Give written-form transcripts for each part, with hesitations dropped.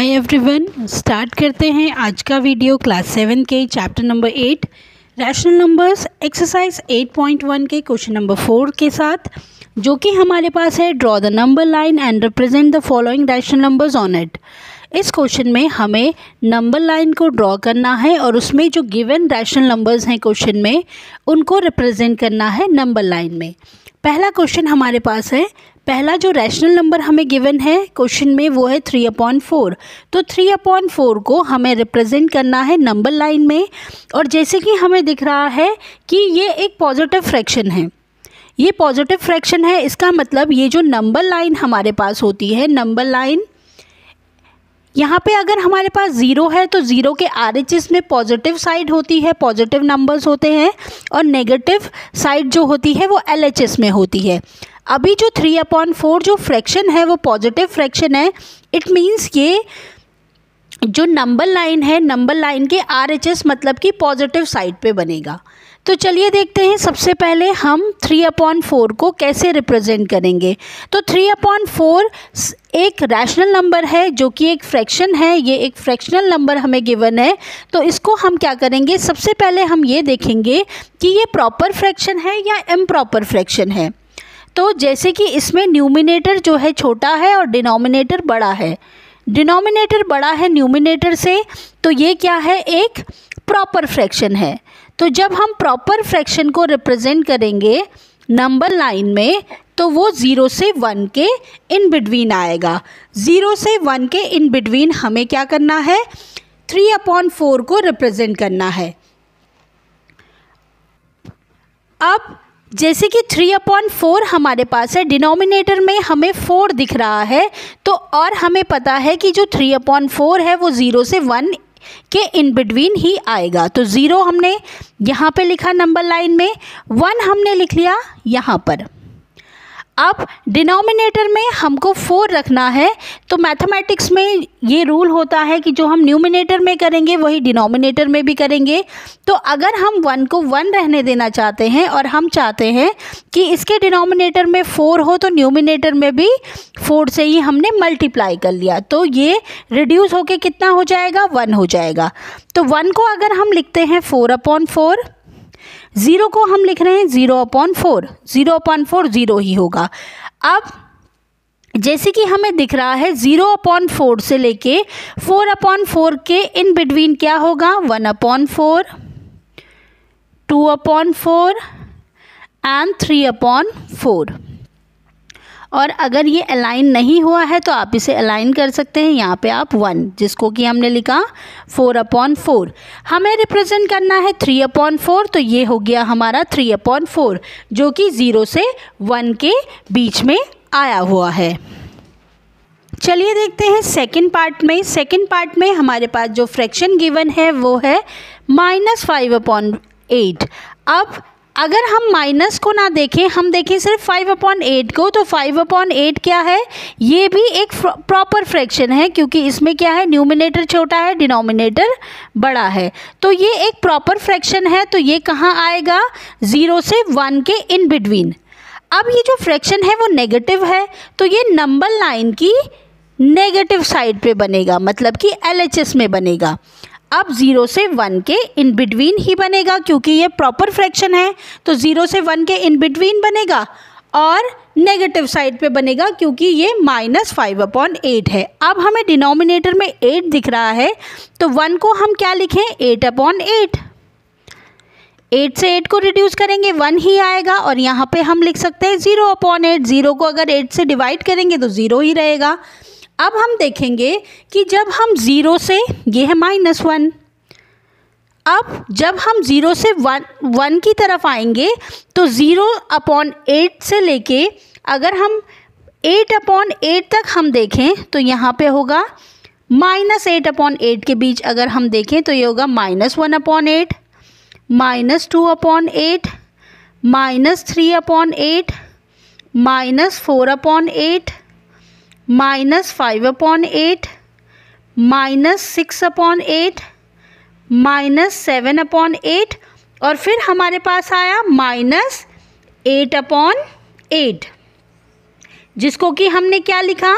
Hi everyone, start करते हैं आज का वीडियो क्लास 7 के chapter number 8 rational numbers exercise 8.1 के क्वेश्चन नंबर 4 के साथ, जो कि हमारे पास है draw the number line and represent the following rational numbers on it. इस क्वेश्चन में हमें नंबर लाइन को ड्रॉ करना है और उसमें जो गिवन रैशनल नंबर्स हैं क्वेश्चन में उनको रिप्रेजेंट करना है नंबर लाइन में। पहला क्वेश्चन हमारे पास है, पहला जो रैशनल नंबर हमें गिवन है क्वेश्चन में वो है 3/4। तो 3/4 को हमें रिप्रेजेंट करना है नंबर लाइन में। और जैसे कि हमें दिख रहा है कि ये एक पॉजिटिव फ्रैक्शन है, ये पॉजिटिव फ्रैक्शन है, इसका मतलब ये जो नंबर लाइन हमारे पास होती है, नंबर लाइन यहाँ पे अगर हमारे पास ज़ीरो है तो ज़ीरो के RHS में पॉजिटिव साइड होती है, पॉजिटिव नंबर्स होते हैं, और नेगेटिव साइड जो होती है वो LHS में होती है। अभी जो 3/4 जो फ्रैक्शन है वो पॉजिटिव फ्रैक्शन है। इट मीन्स ये जो नंबर लाइन है, नंबर लाइन के RHS मतलब कि पॉजिटिव साइड पे बनेगा। तो चलिए देखते हैं, सबसे पहले हम 3/4 को कैसे रिप्रेजेंट करेंगे। तो 3/4 एक रैशनल नंबर है जो कि एक फ्रैक्शन है, ये एक फ्रैक्शनल नंबर हमें गिवन है। तो इसको हम क्या करेंगे, सबसे पहले हम ये देखेंगे कि ये प्रॉपर फ्रैक्शन है या इम्प्रॉपर फ्रैक्शन है। तो जैसे कि इसमें न्यूमिनेटर जो है छोटा है और डिनोमिनेटर बड़ा है, डिनोमिनेटर बड़ा है न्यूमिनेटर से, तो ये क्या है, एक प्रॉपर फ्रैक्शन है। तो जब हम प्रॉपर फ्रैक्शन को रिप्रेजेंट करेंगे नंबर लाइन में तो वो 0 से 1 के इन बिटवीन आएगा। 0 से 1 के इन बिटवीन हमें क्या करना है, 3/4 को रिप्रेजेंट करना है। अब जैसे कि 3/4 हमारे पास है, डिनोमिनेटर में हमें 4 दिख रहा है, तो और हमें पता है कि जो 3/4 है वो 0 से 1 के इन बिटवीन ही आएगा। तो 0 हमने यहाँ पे लिखा नंबर लाइन में, 1 हमने लिख लिया यहाँ पर। अब डिनोमिनेटर में हमको 4 रखना है, तो मैथमेटिक्स में ये रूल होता है कि जो हम न्यूमिनेटर में करेंगे वही डिनोमिनेटर में भी करेंगे। तो अगर हम 1 को 1 रहने देना चाहते हैं और हम चाहते हैं कि इसके डिनोमिनेटर में 4 हो, तो न्यूमिनेटर में भी 4 से ही हमने मल्टीप्लाई कर लिया, तो ये रिड्यूस होके कितना हो जाएगा, 1 हो जाएगा। तो 1 को अगर हम लिखते हैं 4/4, 0 को हम लिख रहे हैं 0/4, 0/4 0 ही होगा। अब जैसे कि हमें दिख रहा है 0/4 से लेके 4/4 के इन बिटवीन क्या होगा, 1/4, 2/4 एंड 3/4। और अगर ये अलाइन नहीं हुआ है तो आप इसे अलाइन कर सकते हैं, यहाँ पे आप 1, जिसको कि हमने लिखा 4/4। हमें रिप्रेजेंट करना है 3/4, तो ये हो गया हमारा 3/4 जो कि 0 से 1 के बीच में आया हुआ है। चलिए देखते हैं सेकंड पार्ट में। सेकंड पार्ट में हमारे पास जो फ्रैक्शन गिवन है वो है -5/8। अब अगर हम माइनस को ना देखें, हम देखें सिर्फ 5/8 को, तो 5/8 क्या है, ये भी एक प्रॉपर फ्रैक्शन है, क्योंकि इसमें क्या है, न्यूमिनेटर छोटा है, डिनोमिनेटर बड़ा है। तो ये एक प्रॉपर फ्रैक्शन है, तो ये कहाँ आएगा, 0 से 1 के इन बिटवीन। अब ये जो फ्रैक्शन है वो नेगेटिव है, तो ये नंबर लाइन की नेगेटिव साइड पे बनेगा, मतलब कि LHS में बनेगा। अब 0 से 1 के इन बिटवीन ही बनेगा, क्योंकि ये प्रॉपर फ्रैक्शन है, तो 0 से 1 के इन बिटवीन बनेगा और नेगेटिव साइड पे बनेगा, क्योंकि ये -5/8 है। अब हमें डिनोमिनेटर में 8 दिख रहा है, तो 1 को हम क्या लिखें, 8/8। 8 से 8 को रिड्यूस करेंगे 1 ही आएगा, और यहाँ पे हम लिख सकते हैं 0/8। 0 को अगर 8 से डिवाइड करेंगे तो 0 ही रहेगा। अब हम देखेंगे कि जब हम 0 से, ये है -1, अब जब हम 0 से 1 की तरफ आएंगे तो 0/8 से लेके अगर हम 8/8 तक हम देखें तो यहाँ पे होगा -8/8 के बीच अगर हम देखें तो ये होगा -1/8, -2/8, -3/8, -4/8, -5/8, -6/8, -7/8, और फिर हमारे पास आया -8/8। जिसको कि हमने क्या लिखा,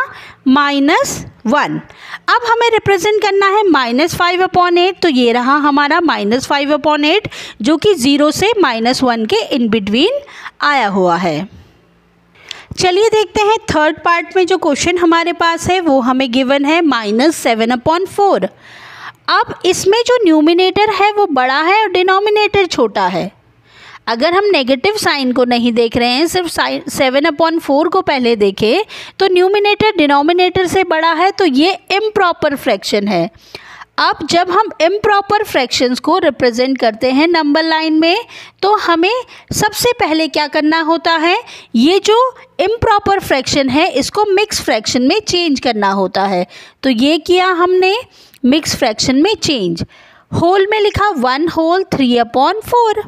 -1। अब हमें रिप्रेजेंट करना है -5/8, तो ये रहा हमारा -5/8 जो कि 0 से -1 के इन बिटवीन आया हुआ है। चलिए देखते हैं थर्ड पार्ट में जो क्वेश्चन हमारे पास है वो हमें गिवन है -7/4। अब इसमें जो न्यूमिनेटर है वो बड़ा है और डिनोमिनेटर छोटा है। अगर हम नेगेटिव साइन को नहीं देख रहे हैं, सिर्फ 7/4 को पहले देखें, तो न्यूमिनेटर डिनोमिनेटर से बड़ा है, तो ये इम्प्रॉपर फ्रैक्शन है। अब जब हम इम्प्रॉपर फ्रैक्शंस को रिप्रेजेंट करते हैं नंबर लाइन में, तो हमें सबसे पहले क्या करना होता है, ये जो इम्प्रॉपर फ्रैक्शन है इसको मिक्स फ्रैक्शन में चेंज करना होता है। तो ये किया हमने, मिक्स फ्रैक्शन में चेंज। होल में लिखा 1 होल 3/4,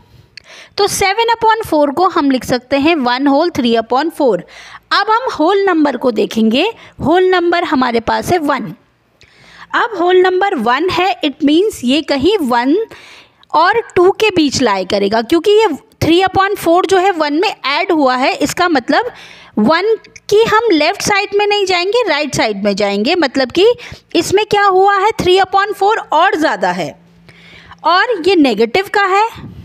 तो 7/4 को हम लिख सकते हैं 1 होल 3/4। अब हम होल नंबर को देखेंगे। होल नंबर हमारे पास है 1। अब होल नंबर 1 है, इट मीन्स ये कहीं 1 और 2 के बीच लाई करेगा, क्योंकि ये 3/4 जो है 1 में ऐड हुआ है। इसका मतलब 1 की हम लेफ़्ट साइड में नहीं जाएंगे, राइट साइड में जाएंगे। मतलब कि इसमें क्या हुआ है, 3/4 और ज़्यादा है, और ये नेगेटिव का है,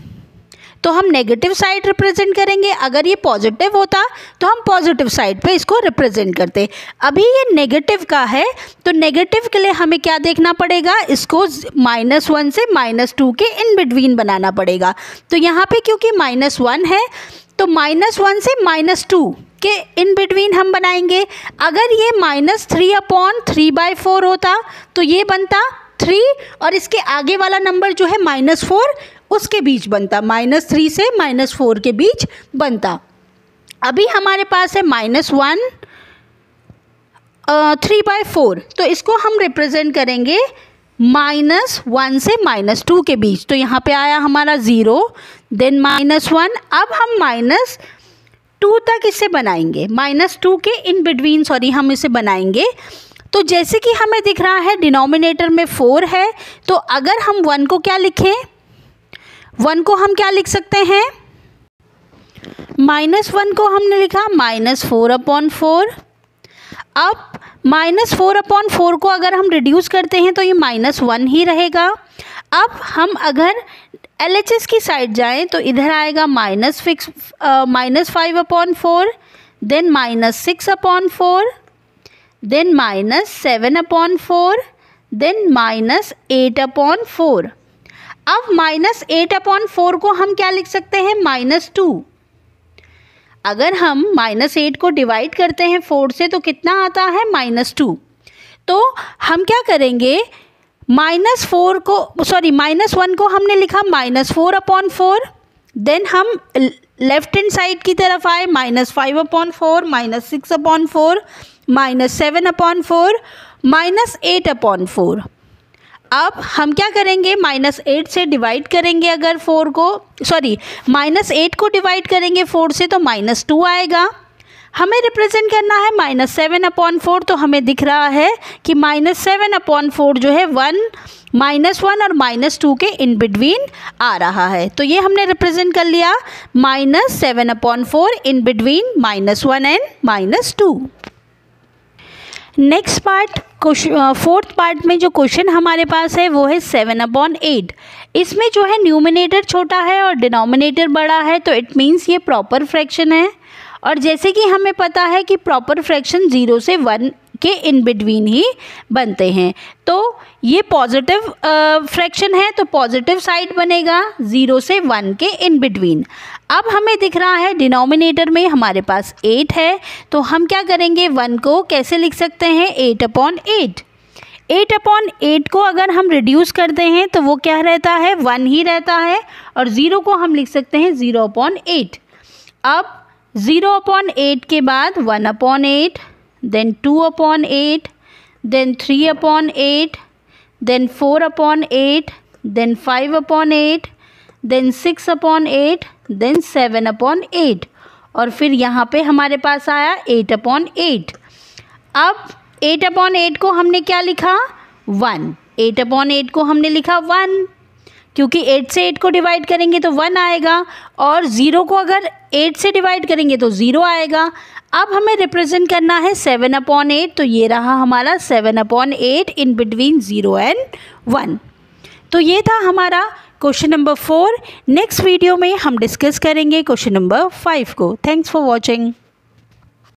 तो हम नेगेटिव साइड रिप्रेजेंट करेंगे। अगर ये पॉजिटिव होता तो हम पॉजिटिव साइड पे इसको रिप्रेजेंट करते। अभी ये नेगेटिव का है, तो नेगेटिव के लिए हमें क्या देखना पड़ेगा, इसको -1 से -2 के इन बिटवीन बनाना पड़ेगा। तो यहाँ पे क्योंकि -1 है, तो -1 से -2 के इन बिटवीन हम बनाएंगे। अगर ये -3/3/4 होता तो ये बनता 3, और इसके आगे वाला नंबर जो है -4 उसके बीच बनता, -3 से -4 के बीच बनता। अभी हमारे पास है -1 3/4, तो इसको हम रिप्रेजेंट करेंगे -1 से -2 के बीच। तो यहाँ पे आया हमारा 0, देन -1। अब हम -2 तक इसे बनाएंगे, -2 के इन बिटवीन हम इसे बनाएंगे। तो जैसे कि हमें दिख रहा है डिनोमिनेटर में 4 है, तो अगर हम 1 को क्या लिखें, 1 को हम क्या लिख सकते हैं, -1 को हमने लिखा -4/4। अब -4/4 को अगर हम रिड्यूस करते हैं तो ये -1 ही रहेगा। अब हम अगर LHS की साइड जाएं तो इधर आएगा -5/4, देन -6/4, देन -7/4, देन -8/4। अब -8/4 को हम क्या लिख सकते हैं, -2। अगर हम -8 को डिवाइड करते हैं 4 से तो कितना आता है, -2। तो हम क्या करेंगे, -1 को हमने लिखा -4/4, देन हम लेफ्ट हैंड साइड की तरफ आए, -5/4, -6/4, -7/4, -8/4। अब हम क्या करेंगे, -8 से डिवाइड करेंगे, अगर -8 को डिवाइड करेंगे 4 से तो -2 आएगा। हमें रिप्रेजेंट करना है -7/4, तो हमें दिख रहा है कि -7/4 जो है 1 और -2 के इन बिटवीन आ रहा है। तो ये हमने रिप्रेजेंट कर लिया -7/4 in between -1 and -2। Next part, fourth part में जो क्वेश्चन हमारे पास है वो है 7/8। इसमें जो है न्यूमिनेटर छोटा है और डिनोमिनेटर बड़ा है, तो इट मीन्स ये प्रॉपर फ्रैक्शन है। और जैसे कि हमें पता है कि प्रॉपर फ्रैक्शन 0 से 1 के इन बिटवीन ही बनते हैं, तो ये पॉजिटिव फ्रैक्शन है, तो पॉजिटिव साइड बनेगा 0 से 1 के इन बिटवीन। अब हमें दिख रहा है डिनोमिनेटर में हमारे पास 8 है, तो हम क्या करेंगे, 1 को कैसे लिख सकते हैं, 8/8। 8/8 को अगर हम रिड्यूस करते हैं तो वो क्या रहता है, 1 ही रहता है, और 0 को हम लिख सकते हैं 0/8। अब 0/8 के बाद 1/8, then 2/8, then 3/8, then 4/8, then 5/8, then 6/8, then 7/8, और फिर यहाँ पे हमारे पास आया 8/8। अब 8/8 को हमने क्या लिखा, 1। 8/8 को हमने लिखा 1, क्योंकि 8 से 8 को डिवाइड करेंगे तो 1 आएगा और 0 को अगर 8 से डिवाइड करेंगे तो 0 आएगा। अब हमें रिप्रेजेंट करना है 7/8, तो ये रहा हमारा 7/8 इन बिटवीन 0 एंड 1। तो ये था हमारा क्वेश्चन नंबर 4। नेक्स्ट वीडियो में हम डिस्कस करेंगे क्वेश्चन नंबर 5 को। Thanks for watching.